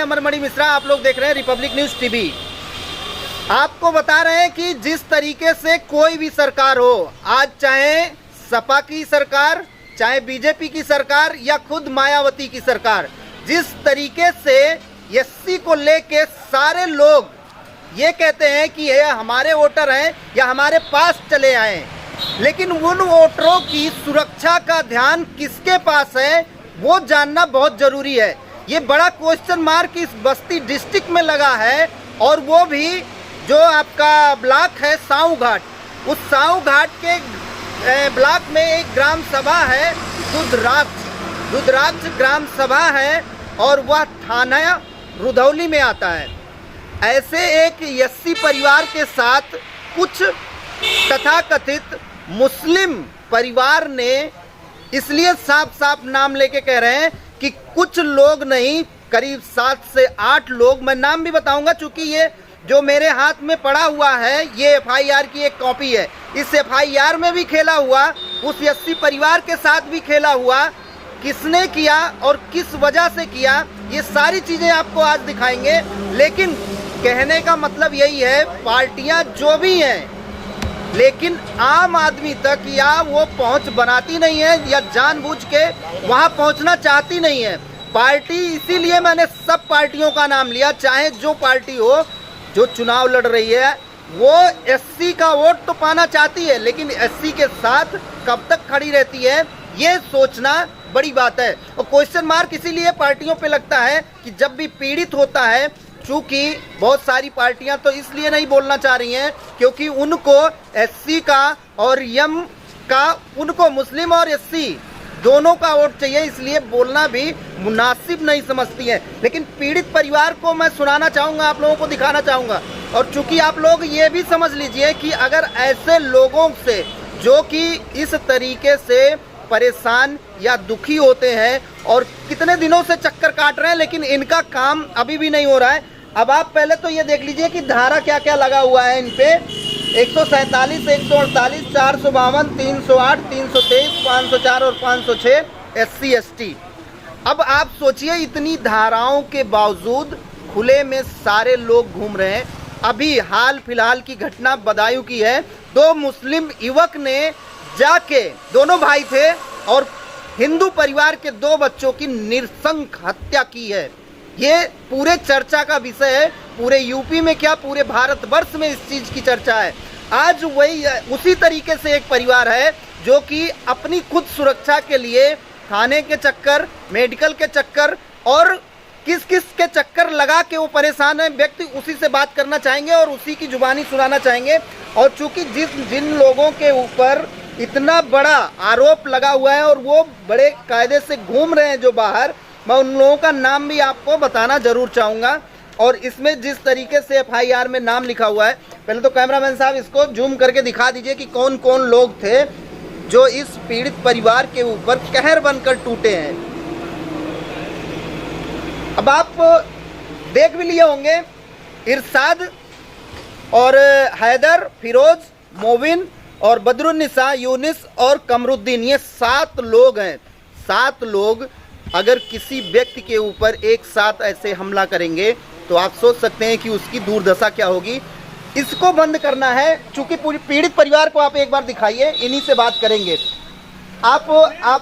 मैं अमरमणि मिश्रा, आप लोग देख रहे हैं रिपब्लिक न्यूज टीवी। आपको बता रहे हैं कि जिस तरीके से कोई भी सरकार हो, आज चाहे सपा की सरकार, चाहे बीजेपी की सरकार या खुद मायावती की सरकार, जिस तरीके से एससी को लेके सारे लोग ये कहते हैं कि ये हमारे वोटर हैं या हमारे पास चले आए, लेकिन उन वोटरों की सुरक्षा का ध्यान किसके पास है वो जानना बहुत जरूरी है। ये बड़ा क्वेश्चन मार्क इस बस्ती डिस्ट्रिक्ट में लगा है, और वो भी जो आपका ब्लॉक है साऊ घाट, उस साऊ घाट के ब्लॉक में एक ग्राम सभा है, दुधराज ग्राम सभा है, और वह थाना रुधौली में आता है। ऐसे एक एससी परिवार के साथ कुछ तथाकथित मुस्लिम परिवार ने, इसलिए साफ साफ नाम लेके कह रहे हैं कि कुछ लोग नहीं, करीब 7 से 8 लोग, मैं नाम भी बताऊंगा चूंकि ये जो मेरे हाथ में पड़ा हुआ है ये एफआईआर की एक कॉपी है। इस एफआईआर में भी खेला हुआ, उस एससी परिवार के साथ भी खेला हुआ, किसने किया और किस वजह से किया, ये सारी चीजें आपको आज दिखाएंगे। लेकिन कहने का मतलब यही है, पार्टियां जो भी हैं, लेकिन आम आदमी तक या वो पहुंच बनाती नहीं है या जानबूझ के वहां पहुंचना चाहती नहीं है पार्टी। इसीलिए मैंने सब पार्टियों का नाम लिया, चाहे जो पार्टी हो जो चुनाव लड़ रही है, वो एससी का वोट तो पाना चाहती है, लेकिन एससी के साथ कब तक खड़ी रहती है ये सोचना बड़ी बात है। और क्वेश्चन मार्क इसीलिए पार्टियों पे लगता है कि जब भी पीड़ित होता है, चूंकि बहुत सारी पार्टियां तो इसलिए नहीं बोलना चाह रही हैं क्योंकि उनको एससी का और यम का, उनको मुस्लिम और एससी दोनों का वोट चाहिए, इसलिए बोलना भी मुनासिब नहीं समझती है। लेकिन पीड़ित परिवार को मैं सुनाना चाहूँगा, आप लोगों को दिखाना चाहूँगा। और चूंकि आप लोग ये भी समझ लीजिए कि अगर ऐसे लोगों से जो कि इस तरीके से परेशान या दुखी होते हैं और कितने दिनों से चक्कर काट रहे हैं, लेकिन इनका काम अभी भी नहीं हो रहा है। अब आप पहले तो ये देख लीजिए कि धारा क्या क्या लगा हुआ है इन पे, 147, 148, 452, 308, 323, 504 और 506 SC ST। अब आप सोचिए, इतनी धाराओं के बावजूद खुले में सारे लोग घूम रहे हैं। अभी हाल फिलहाल की घटना बदायूं की है, 2 मुस्लिम युवक ने जाके, दोनों भाई थे, और हिंदू परिवार के 2 बच्चों की नृशंस हत्या की है। ये पूरे चर्चा का विषय है, पूरे यूपी में क्या पूरे भारतवर्ष में इस चीज की चर्चा है। आज वही उसी तरीके से एक परिवार है जो कि अपनी खुद सुरक्षा के लिए थाने के चक्कर, मेडिकल के चक्कर और किस किस के चक्कर लगा के वो परेशान है। व्यक्ति उसी से बात करना चाहेंगे और उसी की जुबानी सुनाना चाहेंगे। और चूंकि जिन लोगों के ऊपर इतना बड़ा आरोप लगा हुआ है और वो बड़े कायदे से घूम रहे हैं जो बाहर, मैं उन लोगों का नाम भी आपको बताना जरूर चाहूँगा। और इसमें जिस तरीके से एफआईआर में नाम लिखा हुआ है, पहले तो कैमरामैन साहब इसको जूम करके दिखा दीजिए कि कौन कौन लोग थे जो इस पीड़ित परिवार के ऊपर कहर बनकर टूटे हैं। अब आप देख भी लिए होंगे, इरशाद और हैदर, फिरोज, मोबिन और बदरुन्निसा, यूनिस और कमरुद्दीन, ये 7 लोग हैं। 7 लोग अगर किसी व्यक्ति के ऊपर एक साथ ऐसे हमला करेंगे तो आप सोच सकते हैं कि उसकी दुर्दशा क्या होगी। इसको बंद करना है। चूंकि पूरी पीड़ित परिवार को आप एक बार दिखाइए, इन्हीं से बात करेंगे। आप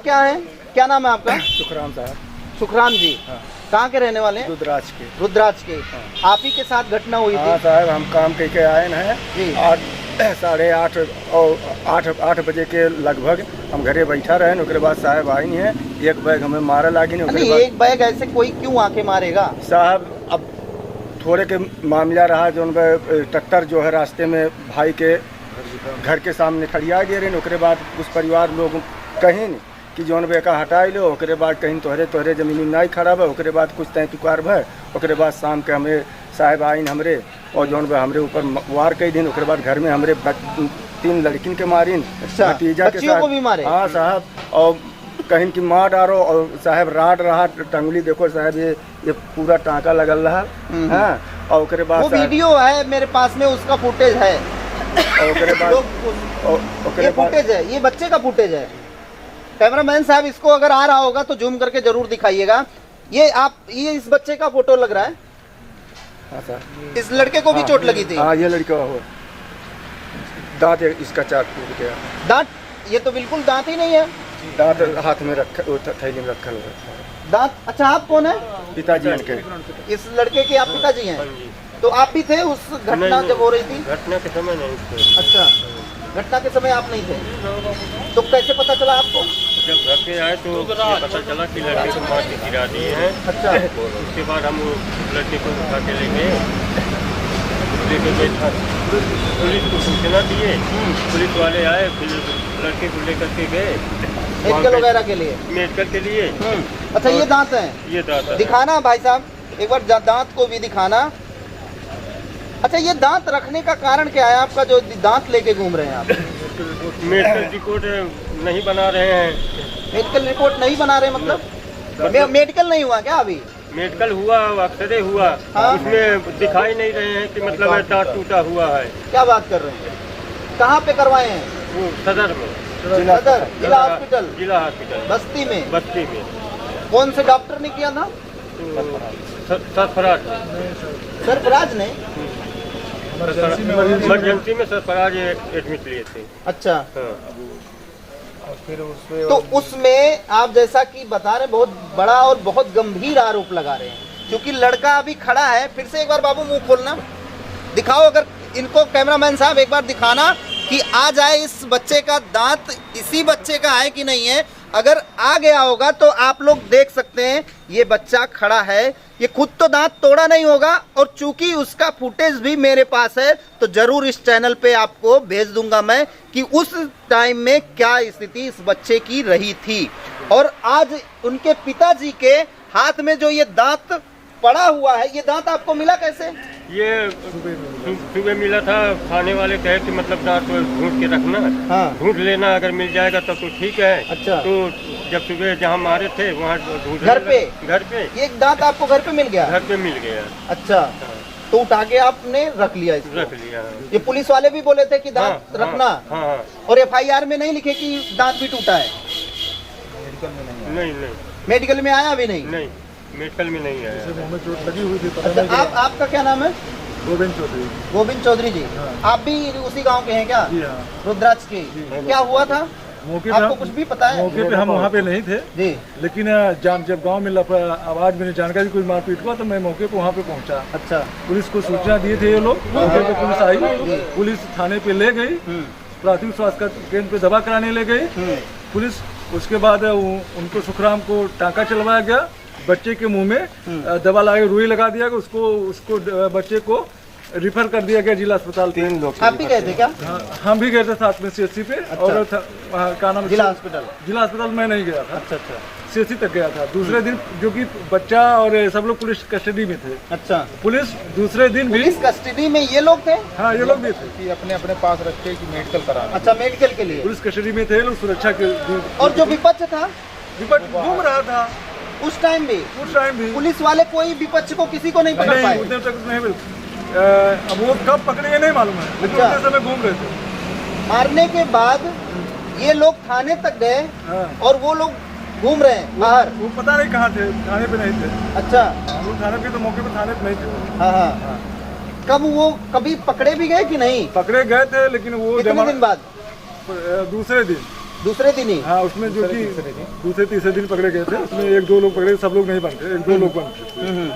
क्या हैं, क्या नाम है आपका? सुखराम साहब। सुखराम जी, हाँ। कहाँ के रहने वाले हैं? रुद्राज के। रुद्राज के। हाँ। आप ही के साथ घटना हुई हाँ थी? साहब, हम काम करके आए हैं जी। 8:30 और 8 बजे के लगभग हम घरे बैठा रहे। उसके बाद साहब आई नहीं है, एक बैग हमें मारा लागी नहीं। एक बैग ऐसे कोई क्यों आके मारेगा साहब? अब थोड़े के मामला रहा, जो ट्रैक्टर जो है रास्ते में भाई के घर के सामने खड़िया गए रहे। उसके बाद उस परिवार लोग कहीं कि जौन बेका हटाई लो, उसके बाद कहीं तोहरे जमीनी नहीं खराब है। उसके बाद कुछ तय तुकार भय, उसके बाद शाम के हमें साहब आइन हमरे और जौन हमरे ऊपर वार कई दिन। उसके बाद घर में हमरे 3 लड़किन के मारिन, भतीजा के साथ भी मारे। हाँ साहब, और कहीं की मार डारो और साहब राट रहा टंगली, देखो साहब ये पूरा टाँका लगल रहा। हाँ, और उसके बाद वो वीडियो है मेरे पास में, उसका फुटेज है। और उसके बाद फुटेज है, ये बच्चे का फुटेज है। कैमरामैन साहब इसको अगर आ रहा होगा तो जूम करके जरूर दिखाइएगा। ये इस बच्चे का फोटो लग रहा है। हाँ सर। इस लड़के को भी हाँ, चोट लगी थी। हाँ ये लड़का हो, दांत इसका चाक टूट गया। दांत, ये तो बिल्कुल दांत ही नहीं है। दांत हाथ में रखा, थैली में रखा हुआ है दांत। अच्छा, आप कौन है? पिताजी इनके। इस लड़के के आप पिताजी हैं? तो आप भी थे उस घटना जब हो रही थी? घटना के समय नहीं थे। अच्छा, घटना के समय आप नहीं थे, तो कैसे पता चला आपको? जब घर पे आए तो ये पता चला कि लड़के को मार के गिरा दिए हैं। अच्छा। उसके बाद हम लड़के को उठा के ले गए था, पुलिस को सूचना दिए। पुलिस वाले आए, फिर लड़के को लेकर के गए मेडिकल वगैरह के लिए। मेडिकल के लिए। अच्छा, ये दांत है? ये दांत है। दिखाना भाई साहब, एक बार दांत को भी दिखाना। अच्छा, ये दांत रखने का कारण क्या है आपका, जो दांत लेके घूम रहे हैं आप? मेडिकल रिपोर्ट नहीं बना रहे हैं। मेडिकल रिपोर्ट नहीं बना रहे मतलब? मेडिकल नहीं हुआ क्या अभी? मेडिकल हुआ, अक्सरे हुआ। हाँ? उसमें दिखाई नहीं रहे हैं कि मतलब दांत टूटा हुआ है। क्या बात कर रहे हैं? कहाँ पे करवाए हैं? वो सदर में, सदर जिला हॉस्पिटल, जिला हॉस्पिटल बस्ती में। बस्ती में। कौन से डॉक्टर ने किया था? तो सरफराज सरफराज ने? इमरजेंसी में सरफराज एडमिट लिए थे। अच्छा। हाँ। तो उसमें आप जैसा कि बता रहे, बहुत बड़ा और बहुत गंभीर आरोप लगा रहे हैं, क्योंकि लड़का अभी खड़ा है। फिर से एक बार बाबू मुंह खोलना, दिखाओ अगर इनको, कैमरामैन साहब एक बार दिखाना कि आ जाए इस बच्चे का दांत इसी बच्चे का है कि नहीं है। अगर आ गया होगा तो आप लोग देख सकते हैं, ये बच्चा खड़ा है, ये खुद तो दांत तोड़ा नहीं होगा, और चूंकि उसका फुटेज भी मेरे पास है तो जरूर इस चैनल पे आपको भेज दूंगा मैं कि उस टाइम में क्या स्थिति इस बच्चे की रही थी। और आज उनके पिताजी के हाथ में जो ये दांत पड़ा हुआ है, ये दांत आपको मिला कैसे? ये सुबह मिला था, खाने वाले कहे कि मतलब दांत ढूंढ के रखना। हाँ। ढूंढ लेना, अगर मिल जाएगा तब तो ठीक है। अच्छा। तो जब सुबह जहाँ मारे थे वहाँ ढूंढ घर पे? घर पे ये दांत आपको घर पे मिल गया? घर पे मिल गया। अच्छा, तो उठा के आपने रख लिया इसको? रख लिया। ये पुलिस वाले भी बोले थे कि दांत हाँ, रखना। हाँ, हाँ। और एफआईआर में नहीं लिखे कि दांत भी टूटा है? नहीं नहीं मेडिकल में आया भी नहीं? नहीं, मेडिकल में नहीं आया। मुंह में चोट लगी हुई थी। अच्छा, आपका क्या नाम है? गोविंद चौधरी। गोविंद चौधरी जी। आप भी उसी गांव के हैं क्या? जी हाँ। रुद्राक्ष के। क्या हुआ था मौके आपको, कुछ भी पता है? मौके पे हम वहाँ पे नहीं थे, जी। लेकिन जब गांव में आवाज मैंने जानकारी कोई मारपीट हुआ तो मैं मौके पे वहाँ पे पहुँचा। अच्छा। पुलिस को सूचना दिए थे ये लोग, मौके पे पुलिस आई, पुलिस थाने पे ले गई, प्राथमिक स्वास्थ्य केंद्र पे दवा कराने ले गई पुलिस। उसके बाद उनको सुखराम को टाँका चलवाया गया, बच्चे के मुंह में दवा लगा, रुई लगा दिया गया, उसको बच्चे को रिफर कर दिया गया जिला अस्पताल। 3 लोग। आप भी गए थे क्या? हम भी गए थे साथ में CHC पे। अच्छा। और क्या नाम, जिला हॉस्पिटल? जिला अस्पताल मैं नहीं गया था। अच्छा अच्छा। CHC तक गया था दूसरे दिन, जो कि बच्चा और सब लोग पुलिस कस्टडी में थे। अच्छा, पुलिस दूसरे दिन भी, पुलिस कस्टडी में ये लोग थे? हाँ ये लोग भी थे, कि अपने अपने पास रखे कि मेडिकल कराना। अच्छा, मेडिकल के लिए पुलिस कस्टडी में थे लोग, सुरक्षा के। और जो विपक्ष था विपक्ष घूम रहा था उस टाइम भी? उस टाइम भी पुलिस वाले कोई विपक्ष को किसी को नहीं पकड़ नहीं, पाए? उतने तक नहीं मिल। अब वो कब पकड़े ये नहीं मालूम है, लेकिन अच्छा। उतने समय घूम रहे थे। मारने के बाद ये लोग थाने तक गए हाँ। और वो लोग घूम रहे हैं बाहर? वो पता नहीं कहाँ थे, थाने पे नहीं थे। अच्छा। हम लोग थाने पे, तो मौके पे थाने पे नहीं थे। हाँ हाँ। कब वो कभी पकड़े भी गए कि नहीं? पकड़े गए थे, लेकिन वो कितने दिन बाद? दूसरे दिन ही? हाँ, उसमें जो कि दूसरे तीसरे दिन पकड़े गए थे, उसमें 1-2 लोग पकड़े, सब लोग नहीं बनते, 1-2 लोग बनते।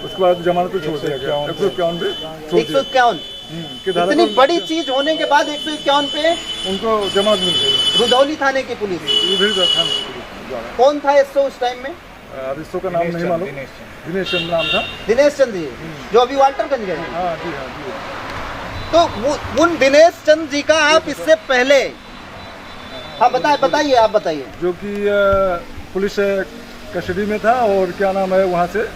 उसके बाद जमानत पे छोड़ दिया गया। 151 पे छोड़ दिया। 151? इतनी बड़ी चीज होने के बाद 151 पे उनको जमानत मिल गई। रुधौली थाने की पुलिस? कौन था एसओ उस टाइम में? अब इसको का नाम नहीं मालूम। दिनेश चंद नाम था। दिनेश चंद जी, जो अभी वाल्टरगंज गए? हाँ जी, हाँ जी। तो उन दिनेश चंद जी का आप इससे पहले, हाँ बताइए आप बताइए। जो कि पुलिस कस्टडी में था और क्या नाम है, वहाँ से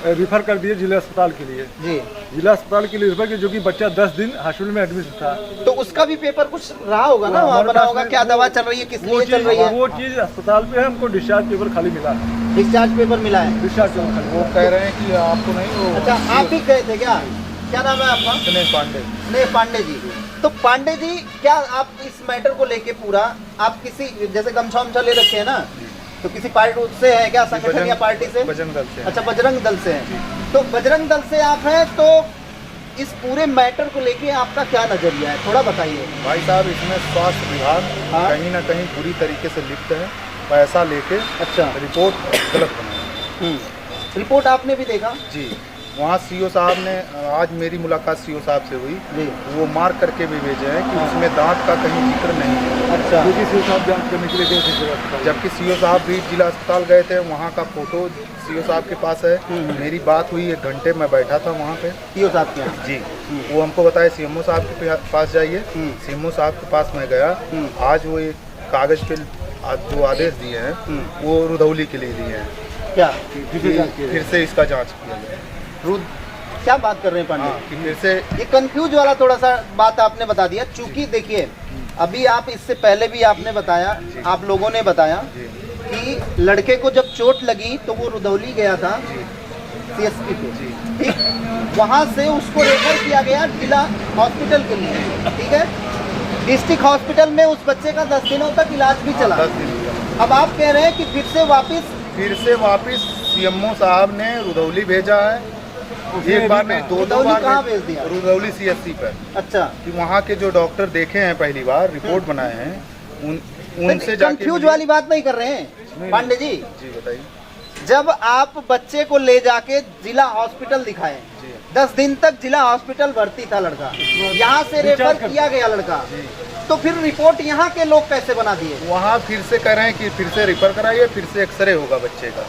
रिफर कर दिए जिला अस्पताल के लिए। जी। जिला अस्पताल के लिए रिफर किया, जो कि बच्चा 10 दिन हॉस्पिटल में एडमिट था। तो उसका भी पेपर कुछ रहा होगा ना, वहाँ बना होगा, क्या दवा चल रही है, किस लिए चल रही है? वो चीज़ अस्पताल पे है, हमको डिस्चार्ज पेपर खाली मिला है। डिस्चार्ज पेपर मिला है? डिस्चार्ज पेपर खाली। वो कह रहे हैं कि आपको नहीं, वो अच्छा, आप भी गए थे क्या? क्या नाम है आपका? दिनेश पांडे। दिनेश पांडे जी। तो पांडे जी, क्या आप इस मैटर को लेके पूरा, आप किसी, जैसे गमछा उमछा ले रखे हैं ना, तो किसी पार्टी से है क्या, संगठन या पार्टी से? बजरंग दल से। अच्छा, बजरंग दल से हैं। तो बजरंग दल से आप हैं, तो इस पूरे मैटर को लेके आपका क्या नजरिया है, थोड़ा बताइए। भाई साहब, इसमें स्वास्थ्य विभाग हाँ। कहीं ना कहीं बुरी तरीके से लिप्त है। पैसा लेके अच्छा। रिपोर्ट गलत बनाई। रिपोर्ट आपने भी देखा? जी, वहाँ सीओ साहब ने, आज मेरी मुलाकात सीओ साहब से हुई, जी। वो मार्क करके भी भेजे हैं कि उसमें दांत का कहीं जिक्र नहीं है। अच्छा। क्योंकि सीओ साहब जांच करने के लिए गए थे, जबकि सीओ साहब भी जिला अस्पताल गए थे, वहाँ का फोटो सीओ साहब के पास है। मेरी बात हुई 1 घंटे, मैं बैठा था वहाँ पे। सीओ साहब के यहाँ? जी, वो हमको बताया सीएमओ साहब के पास जाइए। सीएमओ साहब के पास मैं गया। आज वो एक कागज पे जो आदेश दिए हैं वो रुधौली के लिए दिए हैं क्या? कि फिर से इसका जांच किया जाए। क्या बात कर रहे हैं पांडे? हाँ, कि फिर से ये कंफ्यूज वाला थोड़ा सा बात आपने बता दिया, चूंकि देखिए अभी आप इससे पहले भी आपने बताया, आप लोगों ने बताया जी, कि लड़के को जब चोट लगी तो वो रुधौली गया था सीएसपी पे, ठीक, वहां से उसको रेफर किया गया जिला हॉस्पिटल के लिए, ठीक है। डिस्ट्रिक्ट हॉस्पिटल में उस बच्चे का 10 दिनों तक इलाज भी चला। 10 दिन हुआ। अब आप कह रहे हैं कि फिर से वापस सीएमओ साहब ने रुधौली भेजा है। एक बार नहीं, 2 रुधौली बार कहाँ भेज दिया? रुधौली सीएससी पर। अच्छा, कि वहाँ के जो डॉक्टर देखे हैं पहली बार, रिपोर्ट बनाए हैं, उनसे जाके कंफ्यूज वाली बात नहीं कर रहे हैं पांडे जी। जी बताइए। जब आप बच्चे को ले जाके जिला हॉस्पिटल दिखाए, 10 दिन तक जिला हॉस्पिटल भर्ती था लड़का, यहाँ से रेफर किया गया लड़का, तो फिर रिपोर्ट यहाँ के लोग कैसे बना दिए? वहाँ फिर से कह रहे हैं कि फिर से रिफर कराइए, फिर से एक्सरे होगा बच्चे का।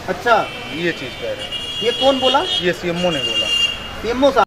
अच्छा, ये चीज़ कह रहे हैं। ये कौन बोला? ये सीएमओ ने बोला। सीएमओ साहब।